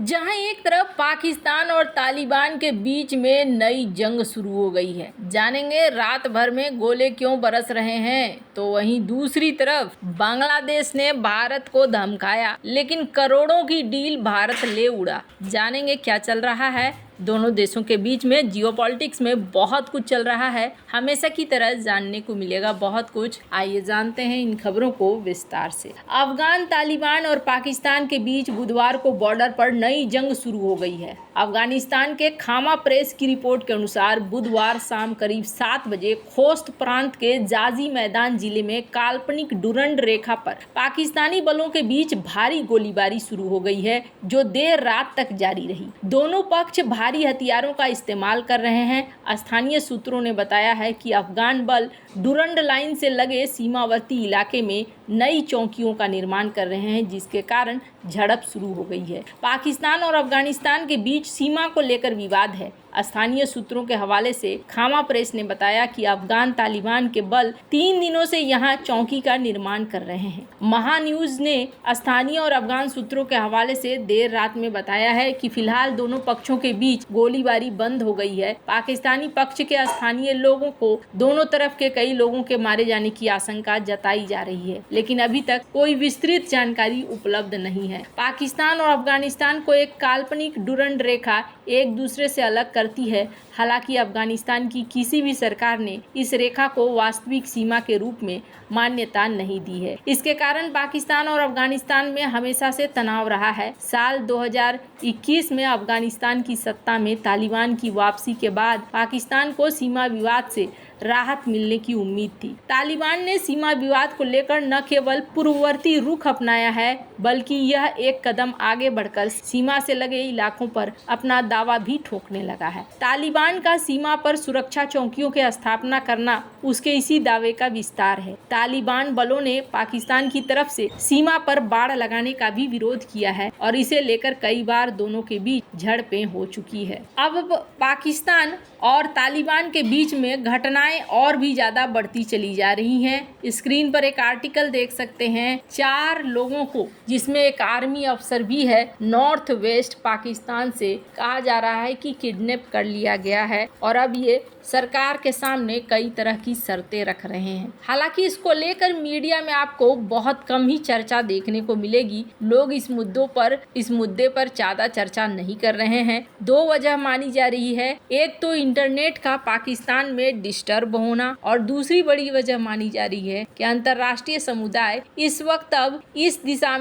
जहां एक तरफ पाकिस्तान और तालिबान के बीच में नई जंग शुरू हो गई है, जानेंगे रात भर में गोले क्यों बरस रहे हैं। तो वहीं दूसरी तरफ बांग्लादेश ने भारत को धमकाया, लेकिन करोड़ों की डील भारत ले उड़ा। जानेंगे क्या चल रहा है। दोनों देशों के बीच में जियोपॉलिटिक्स में बहुत कुछ चल रहा है। हमेशा की तरह जानने को मिलेगा बहुत कुछ। आइए जानते हैं इन खबरों को विस्तार से। अफगान तालिबान और पाकिस्तान के बीच बुधवार को बॉर्डर पर नई जंग शुरू हो गई है। अफगानिस्तान के खामा प्रेस की रिपोर्ट के अनुसार बुधवार शाम करीब 7 बजे खोस्त प्रांत के जाजी मैदान जिले में काल्पनिक डुरंड रेखा पर पाकिस्तानी बलों के बीच भारी गोलीबारी शुरू हो गई है, जो देर रात तक जारी रही। दोनों पक्ष भारी हथियारों का इस्तेमाल कर रहे हैं। स्थानीय सूत्रों ने बताया है कि अफगान बल डुरंड लाइन से लगे सीमावर्ती इलाके में नई चौकियों का निर्माण कर रहे हैं, जिसके कारण झड़प शुरू हो गई है। पाकिस्तान और अफगानिस्तान के बीच सीमा को लेकर विवाद है। स्थानीय सूत्रों के हवाले से खामा प्रेस ने बताया कि अफगान तालिबान के बल 3 दिनों से यहां चौकी का निर्माण कर रहे हैं। महा न्यूज ने स्थानीय और अफगान सूत्रों के हवाले से देर रात में बताया है कि फिलहाल दोनों पक्षों के बीच गोलीबारी बंद हो गई है। पाकिस्तानी पक्ष के स्थानीय लोगों को दोनों तरफ के कई लोगों के मारे जाने की आशंका जताई जा रही है, लेकिन अभी तक कोई विस्तृत जानकारी उपलब्ध नहीं है। पाकिस्तान और अफगानिस्तान को एक काल्पनिक डुरंड रेखा एक दूसरे से अलग करती है। हालांकि अफगानिस्तान की किसी भी सरकार ने इस रेखा को वास्तविक सीमा के रूप में मान्यता नहीं दी है। इसके कारण पाकिस्तान और अफगानिस्तान में हमेशा से तनाव रहा है। साल 2021 में अफगानिस्तान की सत्ता में तालिबान की वापसी के बाद पाकिस्तान को सीमा विवाद से राहत मिलने की उम्मीद थी। तालिबान ने सीमा विवाद को लेकर न केवल पूर्ववर्ती रुख अपनाया है, बल्कि यह एक कदम आगे बढ़कर सीमा से लगे इलाकों पर अपना दावा भी ठोकने लगा है। तालिबान का सीमा पर सुरक्षा चौकियों की स्थापना करना उसके इसी दावे का विस्तार है। तालिबान बलों ने पाकिस्तान की तरफ से सीमा पर बाड़ लगाने का भी विरोध किया है और इसे लेकर कई बार दोनों के बीच झड़पें हो चुकी है। अब पाकिस्तान और तालिबान के बीच में घटनाएं और भी ज्यादा बढ़ती चली जा रही हैं। स्क्रीन पर एक आर्टिकल देख सकते हैं। 4 लोगों को, जिसमें एक आर्मी अफसर भी है, नॉर्थ वेस्ट पाकिस्तान से कहा जा रहा है कि किडनैप कर लिया गया है और अब ये सरकार के सामने कई तरह की शर्तें रख रहे हैं। हालांकि इसको लेकर मीडिया में आपको बहुत कम ही चर्चा देखने को मिलेगी। लोग इस मुद्दे पर ज्यादा चर्चा नहीं कर रहे हैं। 2 वजह मानी जा रही है। एक तो इंटरनेट का पाकिस्तान में डिस्टर्ब होना और दूसरी बड़ी वजह मानी जा रही है कि अंतर्राष्ट्रीय समुदाय इस वक्त अब इस दिशा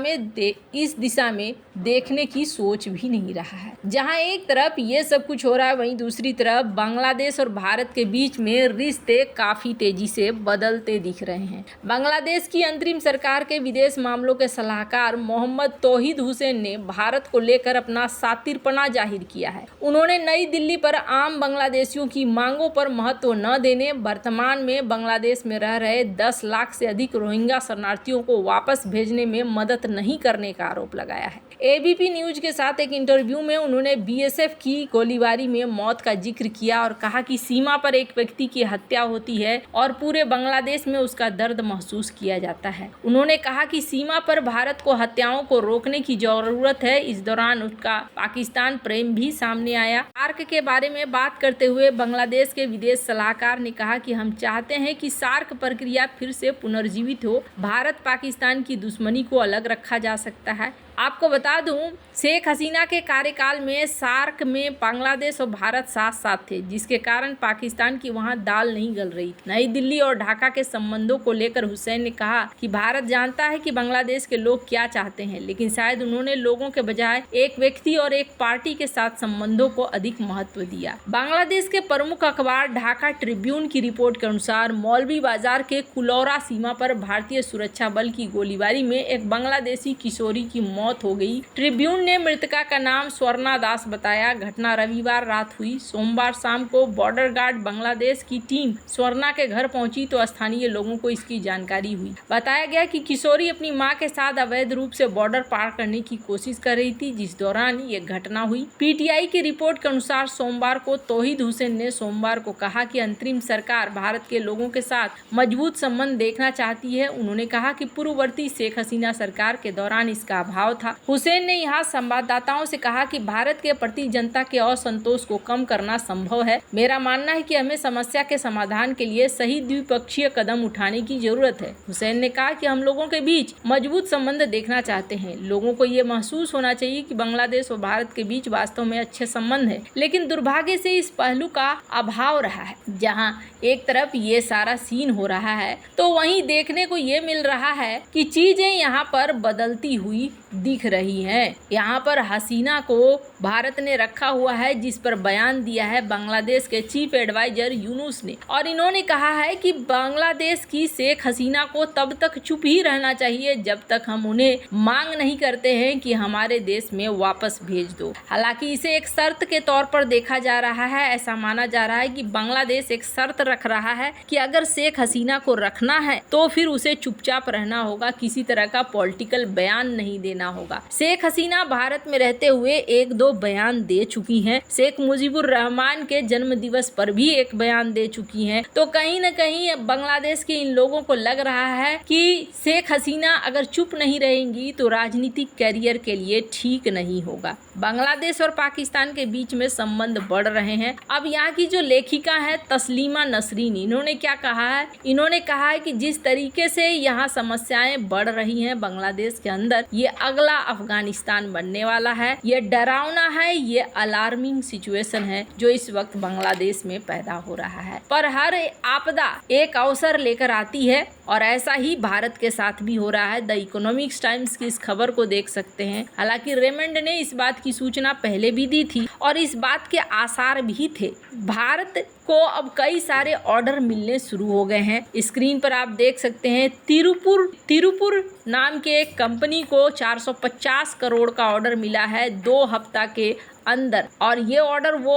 में देखने की सोच भी नहीं रहा है। जहां एक तरफ ये सब कुछ हो रहा है, वहीं दूसरी तरफ बांग्लादेश और भारत के बीच में रिश्ते काफी तेजी से बदलते दिख रहे हैं। बांग्लादेश की अंतरिम सरकार के विदेश मामलों के सलाहकार मोहम्मद तौहीद हुसैन ने भारत को लेकर अपना सातिरपना जाहिर किया है। उन्होंने नई दिल्ली पर आम बांग्लादेशियों की मांगों पर महत्व न देने, वर्तमान में बांग्लादेश में रह रहे 10 लाख से अधिक रोहिंग्या शरणार्थियों को वापस भेजने में मदद नहीं करने का आरोप लगाया है। एबीपी न्यूज के साथ एक इंटरव्यू में उन्होंने बीएसएफ की गोलीबारी में मौत का जिक्र किया और कहा कि सीमा पर एक व्यक्ति की हत्या होती है और पूरे बांग्लादेश में उसका दर्द महसूस किया जाता है। उन्होंने कहा कि सीमा पर भारत को हत्याओं को रोकने की जरूरत है। इस दौरान उसका पाकिस्तान प्रेम भी सामने आया। सार्क के बारे में बात करते हुए बांग्लादेश के विदेश सलाहकार ने कहा कि हम चाहते हैं कि सार्क प्रक्रिया फिर से पुनर्जीवित हो। भारत पाकिस्तान की दुश्मनी को अलग रखा जा सकता है। आपको बता दूं, शेख हसीना के कार्यकाल में सार्क में बांग्लादेश और भारत साथ साथ थे, जिसके कारण पाकिस्तान की वहां दाल नहीं गल रही थी। नई दिल्ली और ढाका के संबंधों को लेकर हुसैन ने कहा कि भारत जानता है कि बांग्लादेश के लोग क्या चाहते हैं, लेकिन शायद उन्होंने लोगों के बजाय एक व्यक्ति और एक पार्टी के साथ संबंधों को अधिक महत्व दिया। बांग्लादेश के प्रमुख अखबार ढाका ट्रिब्यून की रिपोर्ट के अनुसार मौलवी बाजार के कुलौरा सीमा पर भारतीय सुरक्षा बल की गोलीबारी में एक बांग्लादेशी किशोरी की मौत हो गई। ट्रिब्यून ने मृतका का नाम स्वर्णा दास बताया। घटना रविवार रात हुई। सोमवार शाम को बॉर्डर गार्ड बांग्लादेश की टीम स्वर्णा के घर पहुंची तो स्थानीय लोगों को इसकी जानकारी हुई। बताया गया कि किशोरी अपनी मां के साथ अवैध रूप से बॉर्डर पार करने की कोशिश कर रही थी, जिस दौरान ये घटना हुई। पीटीआई की रिपोर्ट के अनुसार सोमवार को तौहीद हुसैन ने सोमवार को कहा कि अंतरिम सरकार भारत के लोगों के साथ मजबूत संबंध देखना चाहती है। उन्होंने कहा कि पूर्ववर्ती शेख हसीना सरकार के दौरान इसका अभाव था। हुसैन ने यहाँ संवाददाताओं से कहा कि भारत के प्रति जनता के असंतोष को कम करना संभव है। मेरा मानना है कि हमें समस्या के समाधान के लिए सही द्विपक्षीय कदम उठाने की जरूरत है। हुसैन ने कहा कि हम लोगों के बीच मजबूत संबंध देखना चाहते हैं। लोगों को ये महसूस होना चाहिए कि बांग्लादेश और भारत के बीच वास्तव में अच्छे संबंध है, लेकिन दुर्भाग्य से इस पहलू का अभाव रहा है। जहां एक तरफ ये सारा सीन हो रहा है तो वहीं देखने को ये मिल रहा है कि चीजें यहाँ पर बदलती हुई दिख रही हैं। यहाँ पर हसीना को भारत ने रखा हुआ है, जिस पर बयान दिया है बांग्लादेश के चीफ एडवाइजर यूनुस ने, और इन्होंने कहा है कि बांग्लादेश की शेख हसीना को तब तक चुप ही रहना चाहिए जब तक हम उन्हें मांग नहीं करते हैं कि हमारे देश में वापस भेज दो। हालांकि इसे एक शर्त के तौर पर देखा जा रहा है। ऐसा माना जा रहा है कि बांग्लादेश एक शर्त रख रहा है कि अगर शेख हसीना को रखना है तो फिर उसे चुपचाप रहना होगा, किसी तरह का पॉलिटिकल बयान नहीं देना होगा। शेख हसीना भारत में रहते हुए 1-2 बयान दे चुकी हैं। शेख मुजीबुर रहमान के जन्म दिवस पर भी एक बयान दे चुकी हैं। तो कहीं न कहीं बांग्लादेश के इन लोगों को लग रहा है कि शेख हसीना अगर चुप नहीं रहेंगी तो राजनीतिक कैरियर के लिए ठीक नहीं होगा। बांग्लादेश और पाकिस्तान के बीच में संबंध बढ़ रहे हैं। अब यहाँ की जो लेखिका है तस्लीमा नसरीन, इन्होंने क्या कहा है? इन्होंने कहा है कि जिस तरीके से यहाँ समस्याएं बढ़ रही हैं बांग्लादेश के अंदर, ये अगला अफगानिस्तान बनने वाला है। ये डरावना है, ये अलार्मिंग सिचुएशन है जो इस वक्त बांग्लादेश में पैदा हो रहा है। पर हर आपदा एक अवसर लेकर आती है और ऐसा ही भारत के साथ भी हो रहा है। द इकोनॉमिक्स टाइम्स की इस खबर को देख सकते हैं। हालांकि रेमंड ने इस बात की सूचना पहले भी दी थी और इस बात के आसार भी थे। भारत को अब कई सारे ऑर्डर मिलने शुरू हो गए हैं। स्क्रीन पर आप देख सकते हैं तिरुपुर नाम के एक कंपनी को 450 करोड़ का ऑर्डर मिला है 2 हफ्ता के अंदर, और ये ऑर्डर वो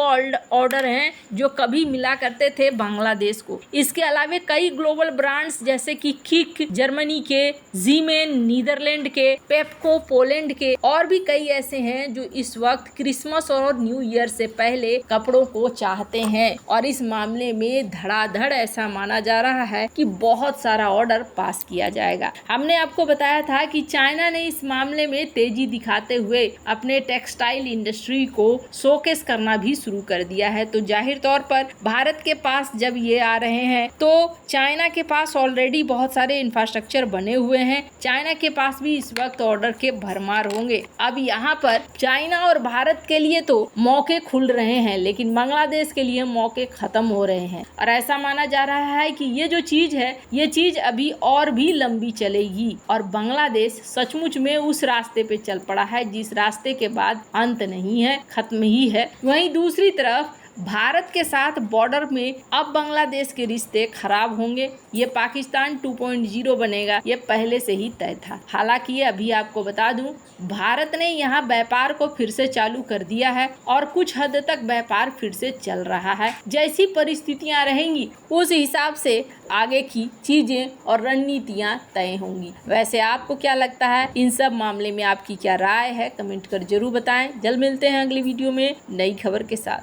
ऑर्डर हैं जो कभी मिला करते थे बांग्लादेश को। इसके अलावा कई ग्लोबल ब्रांड्स जैसे कि किक जर्मनी के, जीमेन नीदरलैंड के, पेप्को पोलैंड के और भी कई ऐसे हैं जो इस वक्त क्रिसमस और न्यू ईयर से पहले कपड़ों को चाहते हैं। और इस मामले में धड़ाधड़ ऐसा माना जा रहा है कि बहुत सारा ऑर्डर पास किया जाएगा। हमने आपको बताया था कि चाइना ने इस मामले में तेजी दिखाते हुए अपने टेक्सटाइल इंडस्ट्री को शोकेस करना भी शुरू कर दिया है। तो जाहिर तौर पर भारत के पास जब ये आ रहे हैं तो चाइना के पास ऑलरेडी बहुत सारे इंफ्रास्ट्रक्चर बने हुए हैं। चाइना के पास भी इस वक्त ऑर्डर के भरमार होंगे। अब यहाँ पर चाइना और भारत के लिए तो मौके खुल रहे हैं, लेकिन बांग्लादेश के लिए मौके खत्म हो रहे हैं। और ऐसा माना जा रहा है कि ये जो चीज है, ये चीज अभी और भी लंबी चलेगी और बांग्लादेश सचमुच में उस रास्ते पे चल पड़ा है जिस रास्ते के बाद अंत नहीं है, खत्म ही है। वहीं दूसरी तरफ भारत के साथ बॉर्डर में अब बांग्लादेश के रिश्ते खराब होंगे। ये पाकिस्तान 2.0 बनेगा, ये पहले से ही तय था। हालांकि अभी आपको बता दूं, भारत ने यहाँ व्यापार को फिर से चालू कर दिया है और कुछ हद तक व्यापार फिर से चल रहा है। जैसी परिस्थितियां रहेंगी उस हिसाब से आगे की चीजें और रणनीतियां तय होंगी। वैसे आपको क्या लगता है? इन सब मामले में आपकी क्या राय है? कमेंट कर जरूर बताएं। जल्द मिलते हैं अगली वीडियो में नई खबर के साथ।